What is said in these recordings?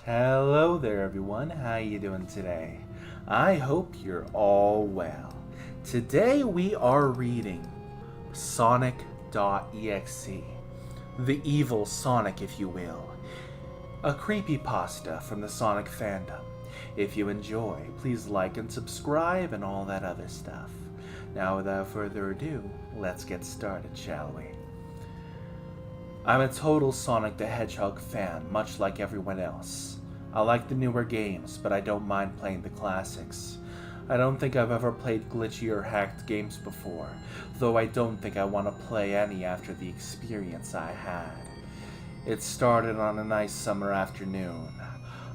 Hello there everyone, how you doing today? I hope you're all well. Today we are reading Sonic.EXE, the evil Sonic if you will, a creepypasta from the Sonic fandom. If you enjoy, please like and subscribe and all that other stuff. Now without further ado, let's get started, shall we? I'm a total Sonic the Hedgehog fan, much like everyone else. I like the newer games, but I don't mind playing the classics. I don't think I've ever played glitchy or hacked games before, though I don't think I want to play any after the experience I had. It started on a nice summer afternoon.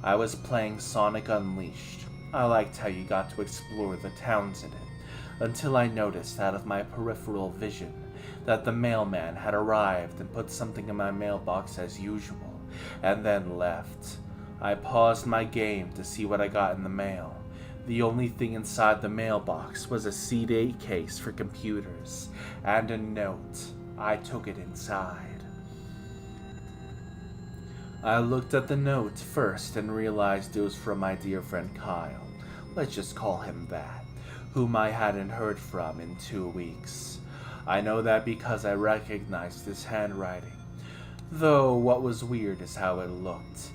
I was playing Sonic Unleashed. I liked how you got to explore the towns in it, until I noticed out of my peripheral vision that the mailman had arrived and put something in my mailbox as usual, and then left. I paused my game to see what I got in the mail. The only thing inside the mailbox was a CD case for computers, and a note. I took it inside. I looked at the note first and realized it was from my dear friend Kyle, let's just call him that, whom I hadn't heard from in 2 weeks. I know that because I recognized his handwriting. Though what was weird is how it looked.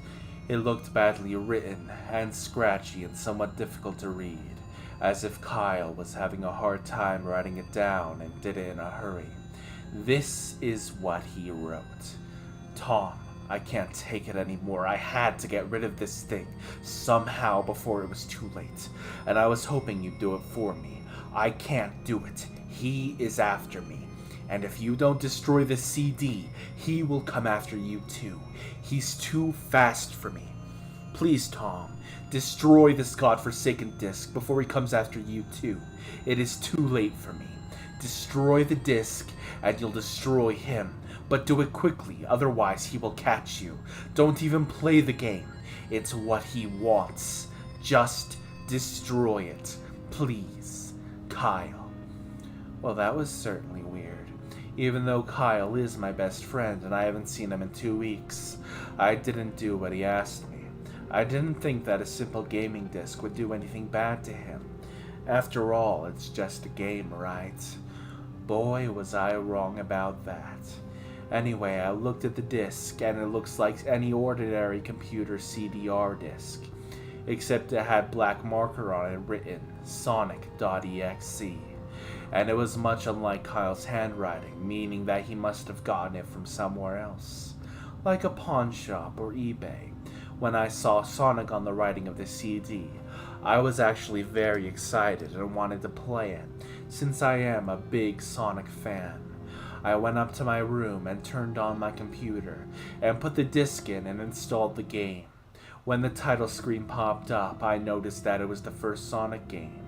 It looked badly written and scratchy and somewhat difficult to read, as if Kyle was having a hard time writing it down and did it in a hurry. This is what he wrote. Tom, I can't take it anymore. I had to get rid of this thing somehow before it was too late, and I was hoping you'd do it for me. I can't do it. He is after me. And if you don't destroy the CD, he will come after you too. He's too fast for me. Please, Tom, destroy this godforsaken disc before he comes after you too. It is too late for me. Destroy the disc and you'll destroy him. But do it quickly, otherwise he will catch you. Don't even play the game. It's what he wants. Just destroy it. Please, Kyle. Well, that was certainly weird. Even though Kyle is my best friend and I haven't seen him in 2 weeks, I didn't do what he asked me. I didn't think that a simple gaming disc would do anything bad to him. After all, it's just a game, right? Boy, was I wrong about that. Anyway, I looked at the disc, and it looks like any ordinary computer CDR disc, except it had black marker on it written Sonic.EXE. And it was much unlike Kyle's handwriting, meaning that he must have gotten it from somewhere else, like a pawn shop or eBay. When I saw Sonic on the writing of the CD, I was actually very excited and wanted to play it, since I am a big Sonic fan. I went up to my room and turned on my computer and put the disc in and installed the game. When the title screen popped up, I noticed that it was the first Sonic game.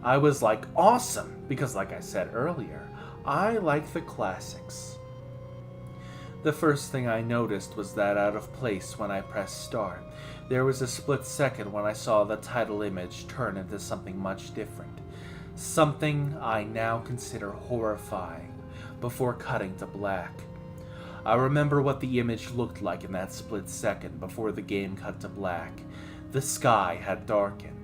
I was like, awesome, because like I said earlier, I like the classics. The first thing I noticed was that out of place when I pressed start. There was a split second when I saw the title image turn into something much different. Something I now consider horrifying, before cutting to black. I remember what the image looked like in that split second before the game cut to black. The sky had darkened.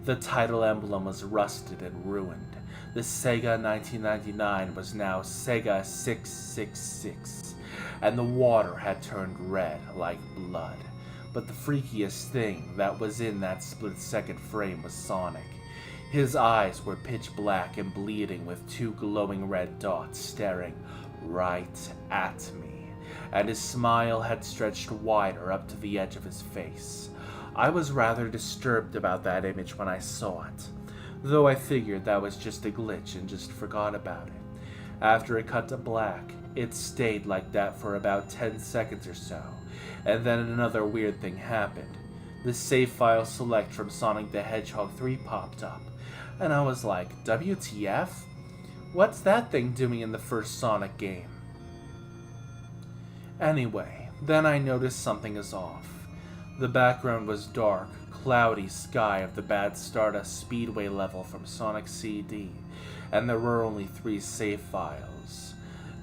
The title emblem was rusted and ruined. The Sega 1999 was now Sega 666, and the water had turned red like blood. But the freakiest thing that was in that split-second frame was Sonic. His eyes were pitch black and bleeding with 2 glowing red dots staring right at me, and his smile had stretched wider up to the edge of his face. I was rather disturbed about that image when I saw it, though I figured that was just a glitch and just forgot about it. After it cut to black, it stayed like that for about 10 seconds or so, and then another weird thing happened. The save file select from Sonic the Hedgehog 3 popped up, and I was like, WTF? What's that thing doing in the first Sonic game? Anyway, then I noticed something is off. The background was dark, cloudy sky of the bad Stardust Speedway level from Sonic CD, and there were only 3 save files.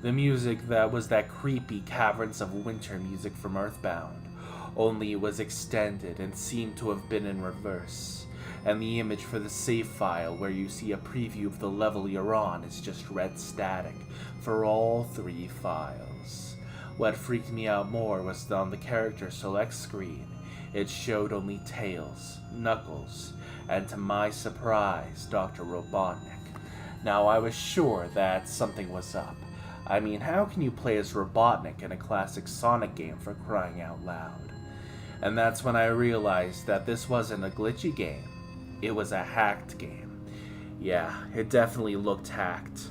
The music that was that creepy Caverns of Winter music from Earthbound, only it was extended and seemed to have been in reverse. And the image for the save file where you see a preview of the level you're on is just red static for all 3 files. What freaked me out more was that on the character select screen, it showed only Tails, Knuckles, and to my surprise, Dr. Robotnik. Now I was sure that something was up. I mean, how can you play as Robotnik in a classic Sonic game, for crying out loud? And that's when I realized that this wasn't a glitchy game. It was a hacked game. Yeah, it definitely looked hacked.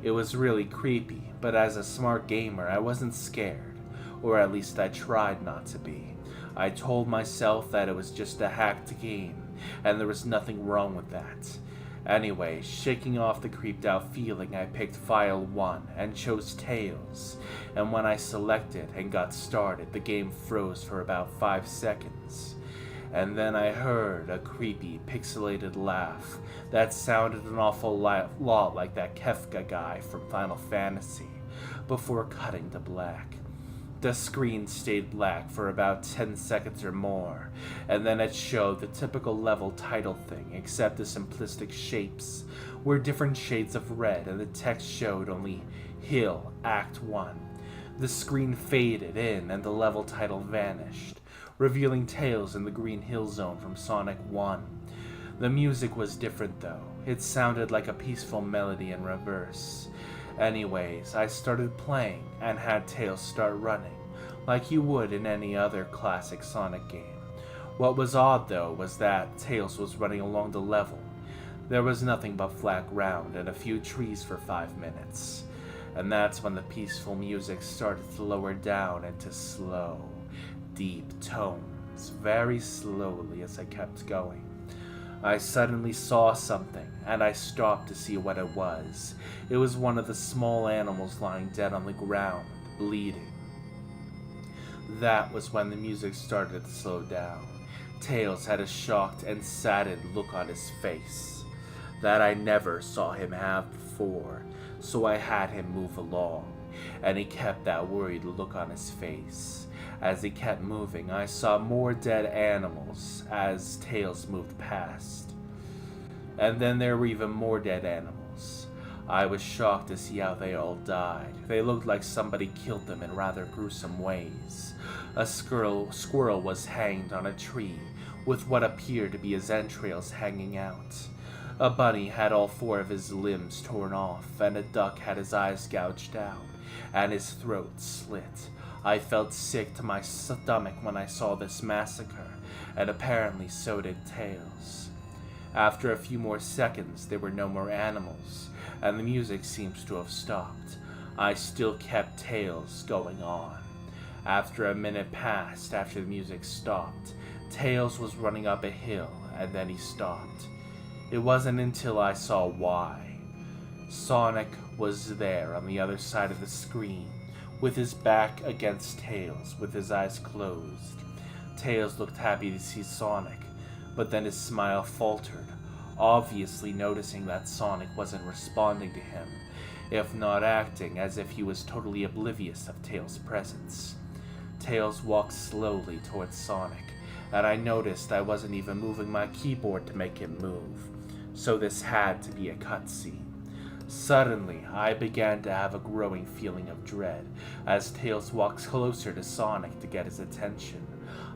It was really creepy, but as a smart gamer, I wasn't scared. Or at least I tried not to be. I told myself that it was just a hacked game, and there was nothing wrong with that. Anyway, shaking off the creeped out feeling, I picked File 1 and chose Tails, and when I selected and got started, the game froze for about 5 seconds. And then I heard a creepy, pixelated laugh that sounded an awful lot like that Kefka guy from Final Fantasy, before cutting to black. The screen stayed black for about 10 seconds or more, and then it showed the typical level title thing, except the simplistic shapes were different shades of red, and the text showed only Hill Act 1. The screen faded in, and the level title vanished, revealing Tails in the Green Hill Zone from Sonic 1. The music was different though. It sounded like a peaceful melody in reverse. Anyways, I started playing and had Tails start running, like you would in any other classic Sonic game. What was odd though was that Tails was running along the level. There was nothing but flat ground and a few trees for 5 minutes. And that's when the peaceful music started to lower down into slow, deep tones, very slowly as I kept going. I suddenly saw something, and I stopped to see what it was. It was one of the small animals lying dead on the ground, bleeding. That was when the music started to slow down. Tails had a shocked and saddened look on his face that I never saw him have before, so I had him move along, and he kept that worried look on his face. As he kept moving, I saw more dead animals as Tails moved past. And then there were even more dead animals. I was shocked to see how they all died. They looked like somebody killed them in rather gruesome ways. A squirrel was hanged on a tree, with what appeared to be his entrails hanging out. A bunny had all 4 of his limbs torn off, and a duck had his eyes gouged out, and his throat slit. I felt sick to my stomach when I saw this massacre, and apparently so did Tails. After a few more seconds, there were no more animals, and the music seems to have stopped. I still kept Tails going on. After a minute passed after the music stopped, Tails was running up a hill, and then he stopped. It wasn't until I saw why. Sonic was there on the other side of the screen, with his back against Tails, with his eyes closed. Tails looked happy to see Sonic, but then his smile faltered, obviously noticing that Sonic wasn't responding to him, if not acting as if he was totally oblivious of Tails' presence. Tails walked slowly towards Sonic, and I noticed I wasn't even moving my keyboard to make him move, so this had to be a cutscene. Suddenly, I began to have a growing feeling of dread as Tails walks closer to Sonic to get his attention.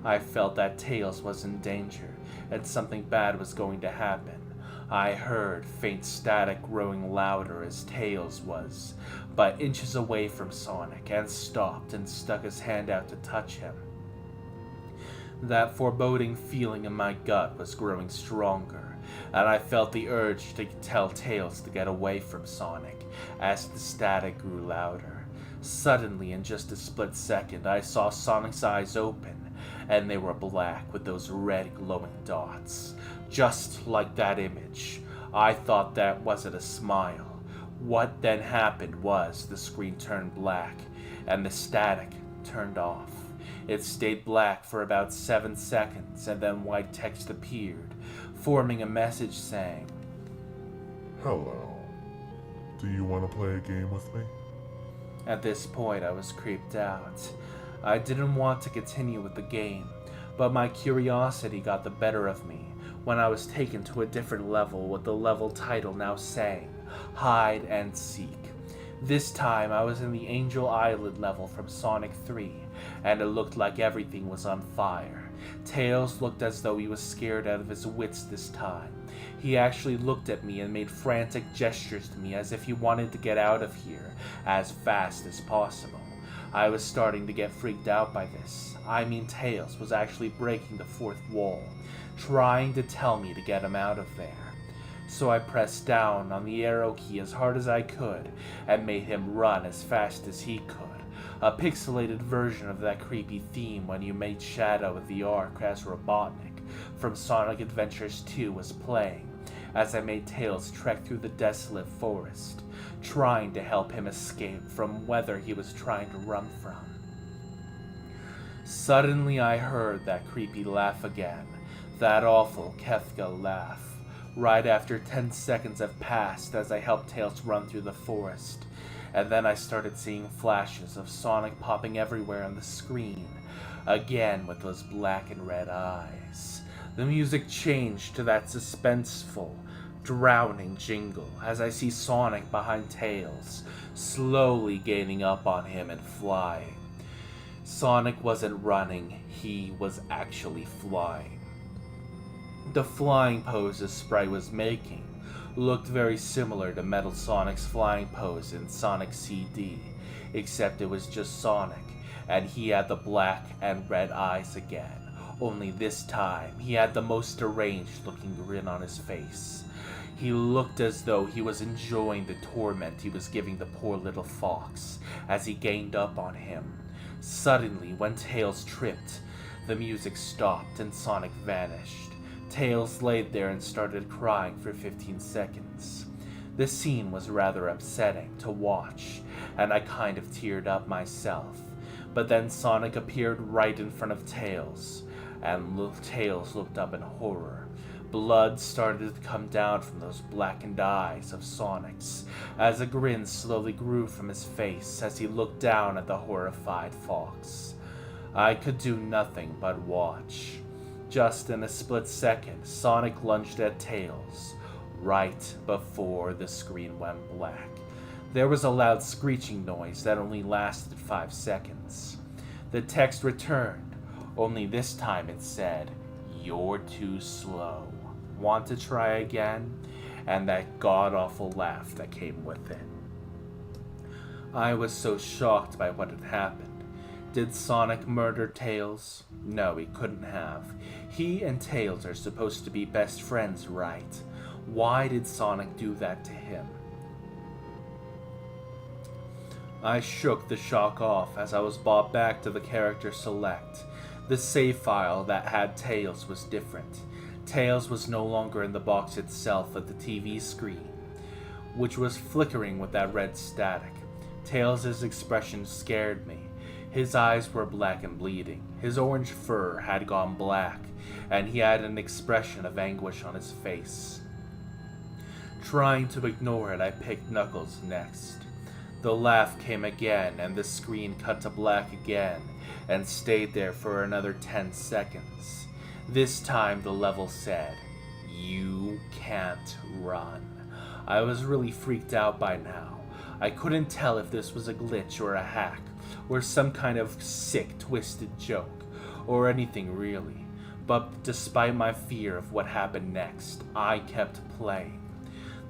I felt that Tails was in danger and something bad was going to happen. I heard faint static growing louder as Tails was but inches away from Sonic and stopped and stuck his hand out to touch him. That foreboding feeling in my gut was growing stronger, and I felt the urge to tell Tails to get away from Sonic as the static grew louder. Suddenly, in just a split second, I saw Sonic's eyes open, and they were black with those red glowing dots, just like that image. I thought that wasn't a smile. What then happened was the screen turned black, and the static turned off. It stayed black for about 7 seconds, and then white text appeared, forming a message saying, "Hello. Do you want to play a game with me?" At this point, I was creeped out. I didn't want to continue with the game, but my curiosity got the better of me when I was taken to a different level with the level title now saying Hide and Seek. This time I was in the Angel Island level from Sonic 3, and it looked like everything was on fire. Tails looked as though he was scared out of his wits this time. He actually looked at me and made frantic gestures to me as if he wanted to get out of here as fast as possible. I was starting to get freaked out by this. I mean, Tails was actually breaking the fourth wall, trying to tell me to get him out of there. So I pressed down on the arrow key as hard as I could and made him run as fast as he could. A pixelated version of that creepy theme when you made Shadow the Ark as Robotnik from Sonic Adventures 2 was playing as I made Tails trek through the desolate forest, trying to help him escape from whether he was trying to run from. Suddenly I heard that creepy laugh again, that awful Kefka laugh. Right after 10 seconds have passed as I helped Tails run through the forest, and then I started seeing flashes of Sonic popping everywhere on the screen, again with those black and red eyes. The music changed to that suspenseful, drowning jingle as I see Sonic behind Tails, slowly gaining up on him and flying. Sonic wasn't running, he was actually flying. The flying pose the sprite was making looked very similar to Metal Sonic's flying pose in Sonic CD, except it was just Sonic, and he had the black and red eyes again, only this time he had the most deranged looking grin on his face. He looked as though he was enjoying the torment he was giving the poor little fox as he gained up on him. Suddenly, when Tails tripped, the music stopped and Sonic vanished. Tails laid there and started crying for 15 seconds. This scene was rather upsetting to watch, and I kind of teared up myself. But then Sonic appeared right in front of Tails, and Tails looked up in horror. Blood started to come down from those blackened eyes of Sonic's, as a grin slowly grew from his face as he looked down at the horrified fox. I could do nothing but watch. Just in a split second, Sonic lunged at Tails, right before the screen went black. There was a loud screeching noise that only lasted 5 seconds. The text returned, only this time it said, "You're too slow. Want to try again?" And that god-awful laugh that came with it. I was so shocked by what had happened. Did Sonic murder Tails? No, he couldn't have. He and Tails are supposed to be best friends, right? Why did Sonic do that to him? I shook the shock off as I was brought back to the character select. The save file that had Tails was different. Tails was no longer in the box itself but the TV screen, which was flickering with that red static. Tails' expression scared me. His eyes were black and bleeding. His orange fur had gone black, and he had an expression of anguish on his face. Trying to ignore it, I picked Knuckles next. The laugh came again, and the screen cut to black again, and stayed there for another 10 seconds. This time the level said, "You can't run." I was really freaked out by now. I couldn't tell if this was a glitch or a hack, or some kind of sick, twisted joke, or anything really. But despite my fear of what happened next, I kept playing.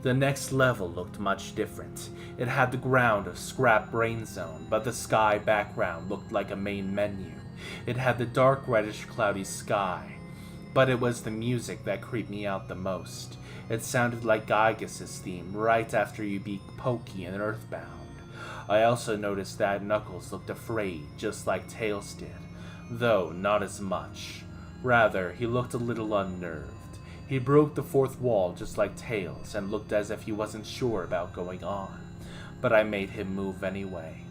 The next level looked much different. It had the ground of Scrap Brain Zone, but the sky background looked like a main menu. It had the dark reddish cloudy sky, but it was the music that creeped me out the most. It sounded like Gygas's theme right after you beat Pokey in Earthbound. I also noticed that Knuckles looked afraid, just like Tails did, though not as much. Rather, he looked a little unnerved. He broke the fourth wall just like Tails and looked as if he wasn't sure about going on, but I made him move anyway.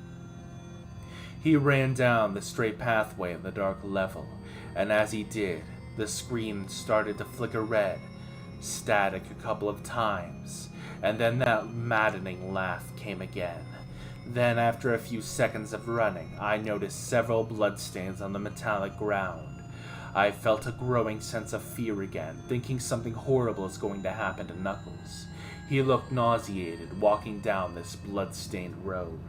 He ran down the straight pathway in the dark level, and as he did, the screen started to flicker red, static a couple of times, and then that maddening laugh came again. Then, after a few seconds of running, I noticed several bloodstains on the metallic ground. I felt a growing sense of fear again, thinking something horrible is going to happen to Knuckles. He looked nauseated, walking down this blood-stained road.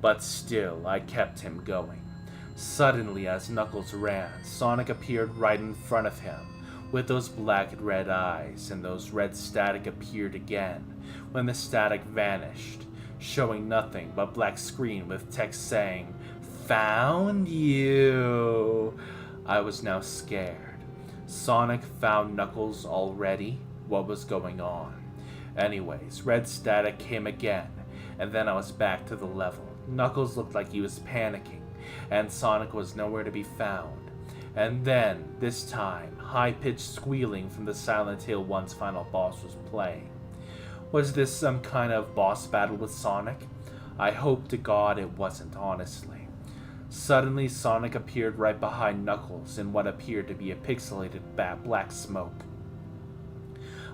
But still, I kept him going. Suddenly, as Knuckles ran, Sonic appeared right in front of him, with those black and red eyes, and those red static appeared again, when the static vanished, showing nothing but black screen with text saying, "Found you!" I was now scared. Sonic found Knuckles already? What was going on? Anyways, red static came again, and then I was back to the level. Knuckles looked like he was panicking, and Sonic was nowhere to be found. And then, this time, high-pitched squealing from the Silent Hill 1's final boss was playing. Was this some kind of boss battle with Sonic? I hope to God it wasn't, honestly. Suddenly, Sonic appeared right behind Knuckles in what appeared to be a pixelated black smoke.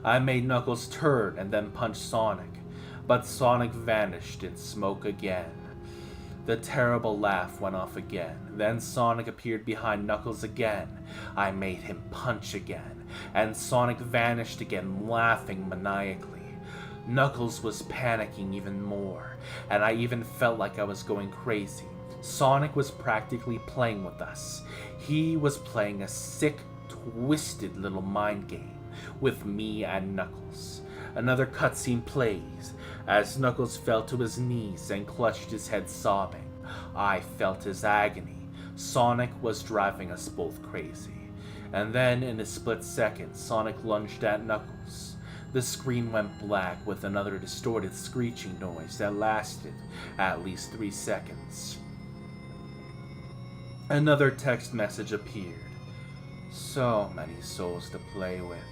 I made Knuckles turn and then punch Sonic, but Sonic vanished in smoke again. The terrible laugh went off again. Then Sonic appeared behind Knuckles again. I made him punch again, and Sonic vanished again, laughing maniacally. Knuckles was panicking even more, and I even felt like I was going crazy. Sonic was practically playing with us. He was playing a sick, twisted little mind game with me and Knuckles. Another cutscene plays as Knuckles fell to his knees and clutched his head sobbing. I felt his agony. Sonic was driving us both crazy. And then, in a split second, Sonic lunged at Knuckles. The screen went black with another distorted screeching noise that lasted at least 3 seconds. Another text message appeared. So many souls to play with.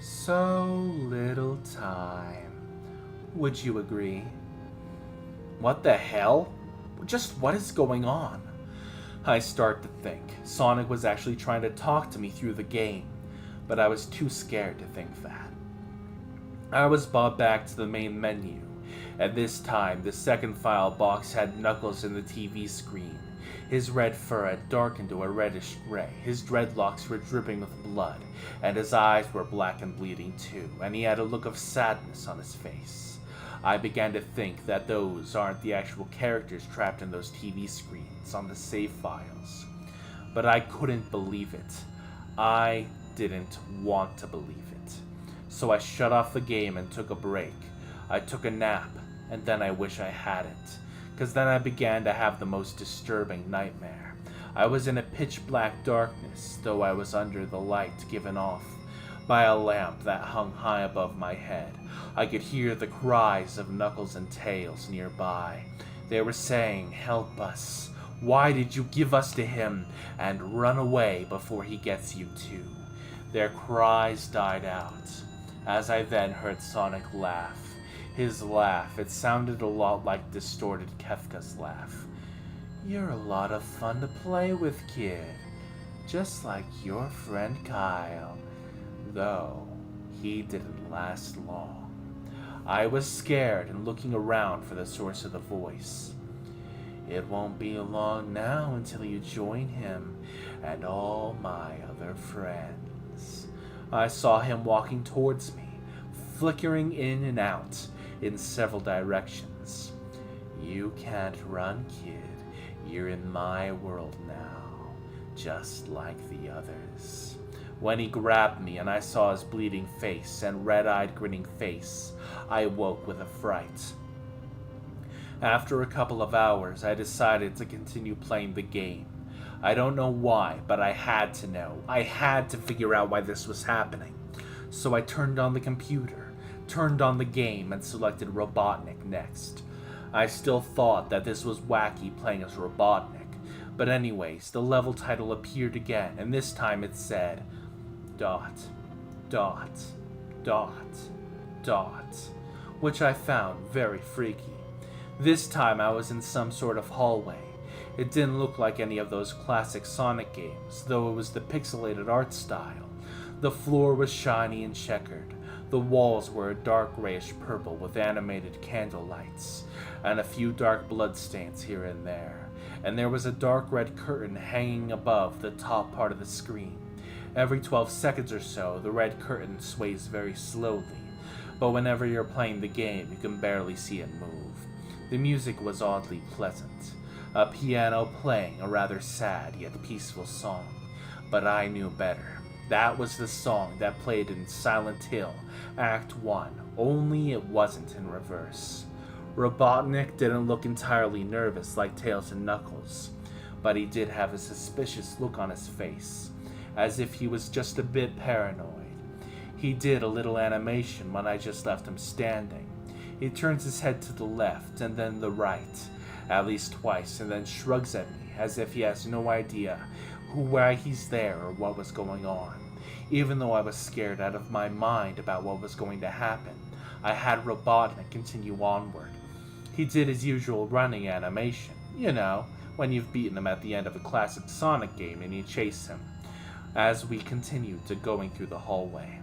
So little time. Would you agree? What the hell? Just what is going on? I start to think Sonic was actually trying to talk to me through the game, but I was too scared to think that. I was brought back to the main menu, and this time the second file box had Knuckles in the TV screen. His red fur had darkened to a reddish gray, his dreadlocks were dripping with blood, and his eyes were black and bleeding too, and he had a look of sadness on his face. I began to think that those aren't the actual characters trapped in those TV screens on the save files. But I couldn't believe it. I didn't want to believe it. So I shut off the game and took a break. I took a nap, and then I wish I hadn't. Because then I began to have the most disturbing nightmare. I was in a pitch black darkness, though I was under the light given off by a lamp that hung high above my head. I could hear the cries of Knuckles and Tails nearby. They were saying, "Help us. Why did you give us to him? And run away before he gets you too." Their cries died out, as I then heard Sonic laugh. His laugh, it sounded a lot like distorted Kefka's laugh. "You're a lot of fun to play with, kid. Just like your friend Kyle. Though, he didn't last long." I was scared and looking around for the source of the voice. "It won't be long now until you join him and all my other friends." I saw him walking towards me, flickering in and out in several directions. "You can't run, kid. You're in my world now, just like the others." When he grabbed me and I saw his bleeding face and red-eyed grinning face, I woke with a fright. After a couple of hours, I decided to continue playing the game. I don't know why, but I had to know. I had to figure out why this was happening. So I turned on the computer, turned on the game, and selected Robotnik next. I still thought that this was wacky playing as Robotnik, but anyways, the level title appeared again, and this time it said, ... which I found very freaky. This time I was in some sort of hallway. It didn't look like any of those classic Sonic games, though it was the pixelated art style. The floor was shiny and checkered. The walls were a dark grayish purple with animated candle lights, and a few dark bloodstains here and there was a dark red curtain hanging above the top part of the screen. Every 12 seconds or so, the red curtain sways very slowly, but whenever you're playing the game, you can barely see it move. The music was oddly pleasant, a piano playing a rather sad yet peaceful song, but I knew better. That was the song that played in Silent Hill, Act 1, only it wasn't in reverse. Robotnik didn't look entirely nervous like Tails and Knuckles, but he did have a suspicious look on his face, as if he was just a bit paranoid. He did a little animation when I just left him standing. He turns his head to the left and then the right, at least twice, and then shrugs at me as if he has no idea why he's there or what was going on. Even though I was scared out of my mind about what was going to happen, I had Robotnik continue onward. He did his usual running animation, you know, when you've beaten him at the end of a classic Sonic game and you chase him, as we continued to going through the hallway.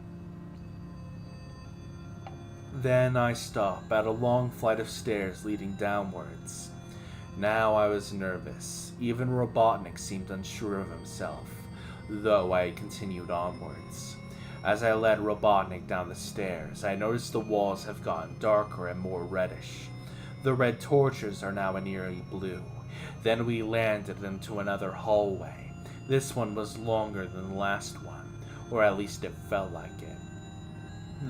Then I stop at a long flight of stairs leading downwards. Now I was nervous. Even Robotnik seemed unsure of himself, though I continued onwards. As I led Robotnik down the stairs, I noticed the walls have gotten darker and more reddish. The red torches are now an eerie blue. Then we landed into another hallway. This one was longer than the last one, or at least it felt like it.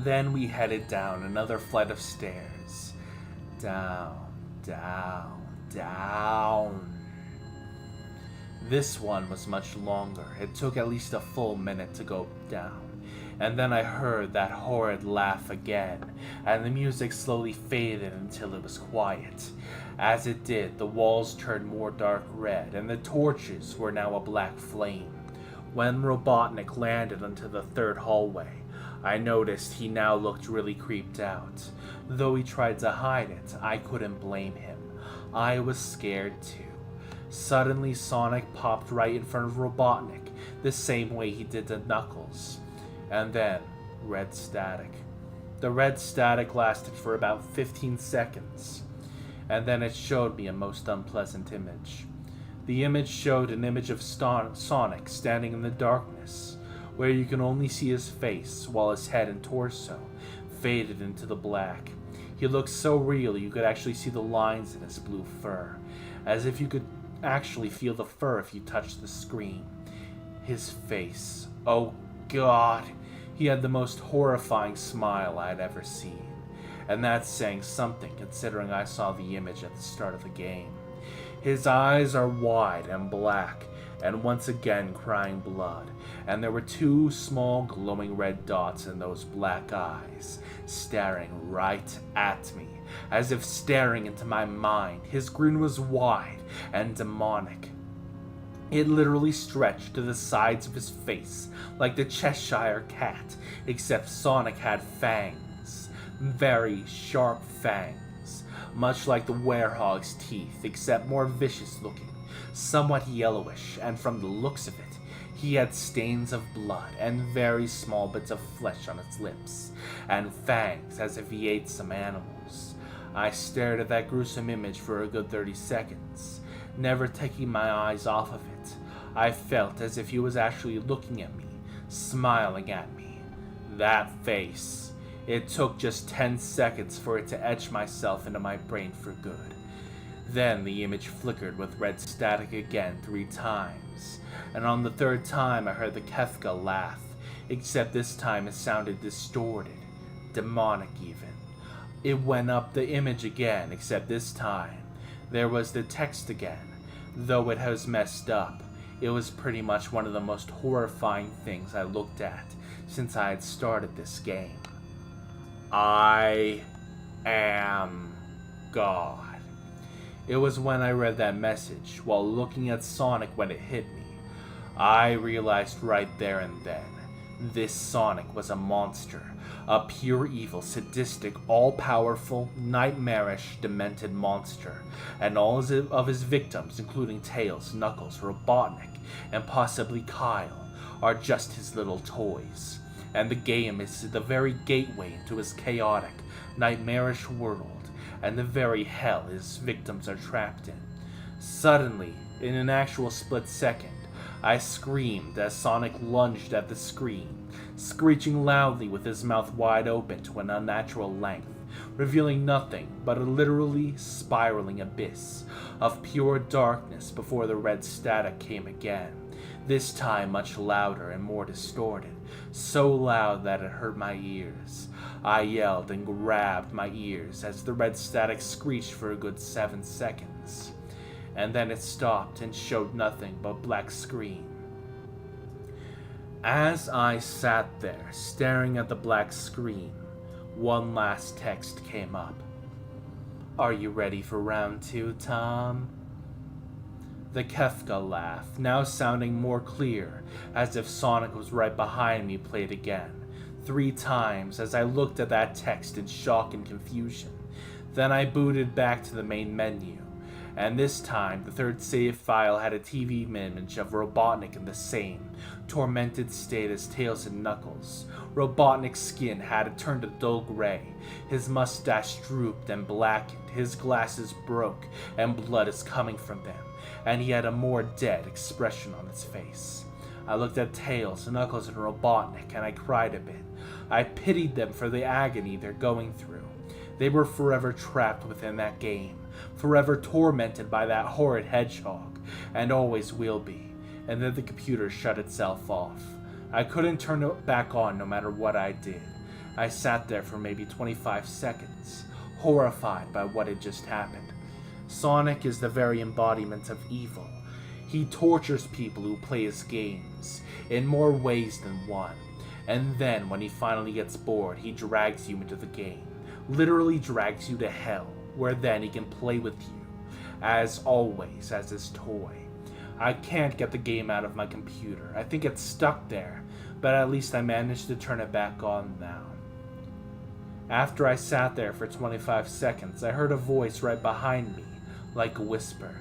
Then we headed down another flight of stairs. Down, down, down. This one was much longer. It took at least a full minute to go down. And then I heard that horrid laugh again, and the music slowly faded until it was quiet. As it did, the walls turned more dark red, and the torches were now a black flame. When Robotnik landed onto the third hallway, I noticed he now looked really creeped out. Though he tried to hide it, I couldn't blame him. I was scared too. Suddenly, Sonic popped right in front of Robotnik, the same way he did to Knuckles. And then, red static. The red static lasted for about 15 seconds, and then it showed me a most unpleasant image. The image showed an image of Sonic standing in the darkness, where you can only see his face, while his head and torso faded into the black. He looked so real you could actually see the lines in his blue fur, as if you could actually feel the fur if you touched the screen. His face, oh God, he had the most horrifying smile I'd ever seen, and that's saying something considering I saw the image at the start of the game. His eyes are wide and black, and once again crying blood, and there were two small glowing red dots in those black eyes, staring right at me, as if staring into my mind. His grin was wide and demonic. It literally stretched to the sides of his face like the Cheshire Cat, except Sonic had fangs, very sharp fangs, much like the werehog's teeth, except more vicious looking, somewhat yellowish, and from the looks of it, he had stains of blood and very small bits of flesh on its lips, and fangs as if he ate some animals. I stared at that gruesome image for a good 30 seconds, never taking my eyes off of it. I felt as if he was actually looking at me, smiling at me. That face. It took just 10 seconds for it to etch myself into my brain for good. Then the image flickered with red static again 3 times, and on the 3rd time I heard the Kefka laugh, except this time it sounded distorted, demonic even. It went up the image again, except this time there was the text again. Though it was messed up, it was pretty much one of the most horrifying things I looked at since I had started this game. I am God. It was when I read that message, while looking at Sonic when it hit me. I realized right there and then, this Sonic was a monster. A pure evil, sadistic, all-powerful, nightmarish, demented monster, and all of his victims, including Tails, Knuckles, Robotnik, and possibly Kyle, are just his little toys. and the game is the very gateway into his chaotic, nightmarish world, and the very hell his victims are trapped in. Suddenly, in an actual split second, I screamed as Sonic lunged at the screen, screeching loudly with his mouth wide open to an unnatural length, revealing nothing but a literally spiraling abyss of pure darkness before the red static came again, this time much louder and more distorted, so loud that it hurt my ears. I yelled and grabbed my ears as the red static screeched for a good 7 seconds, and then it stopped and showed nothing but black screen. As I sat there staring at the black screen, one last text came up. "Are you ready for round 2, Tom?" The Kefka laugh, now sounding more clear, as if Sonic was right behind me, played again, 3 times as I looked at that text in shock and confusion. Then I booted back to the main menu, and this time the third save file had a TV image of Robotnik in the same tormented state as Tails and Knuckles. Robotnik's skin had turned a dull gray, his mustache drooped and blackened, his glasses broke, and blood is coming from them, and he had a more dead expression on his face. I looked at Tails, Knuckles, and Robotnik, and I cried a bit. I pitied them for the agony they're going through. They were forever trapped within that game, forever tormented by that horrid hedgehog, and always will be. And then the computer shut itself off. I couldn't turn it back on no matter what I did. I sat there for maybe 25 seconds, horrified by what had just happened. Sonic is the very embodiment of evil. He tortures people who play his games, in more ways than one. And then, when he finally gets bored, he drags you into the game. Literally drags you to hell, where then he can play with you, as always, as his toy. I can't get the game out of my computer. I think it's stuck there, but at least I managed to turn it back on now. After I sat there for 25 seconds, I heard a voice right behind me, like a whisper.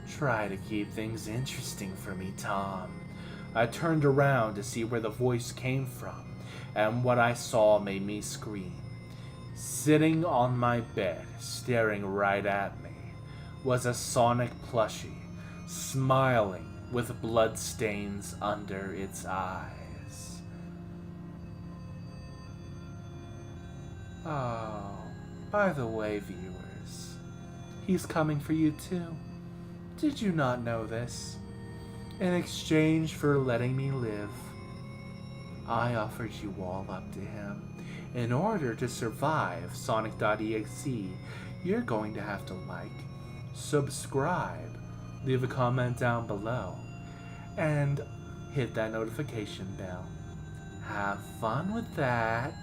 "Try to keep things interesting for me, Tom." I turned around to see where the voice came from, and what I saw made me scream. Sitting on my bed, staring right at me, was a Sonic plushie, smiling with blood stains under its eyes. Oh, by the way, viewers, he's coming for you too. Did you not know this? In exchange for letting me live, I offered you all up to him. In order to survive Sonic.EXE, you're going to have to like, subscribe, leave a comment down below, and hit that notification bell. Have fun with that.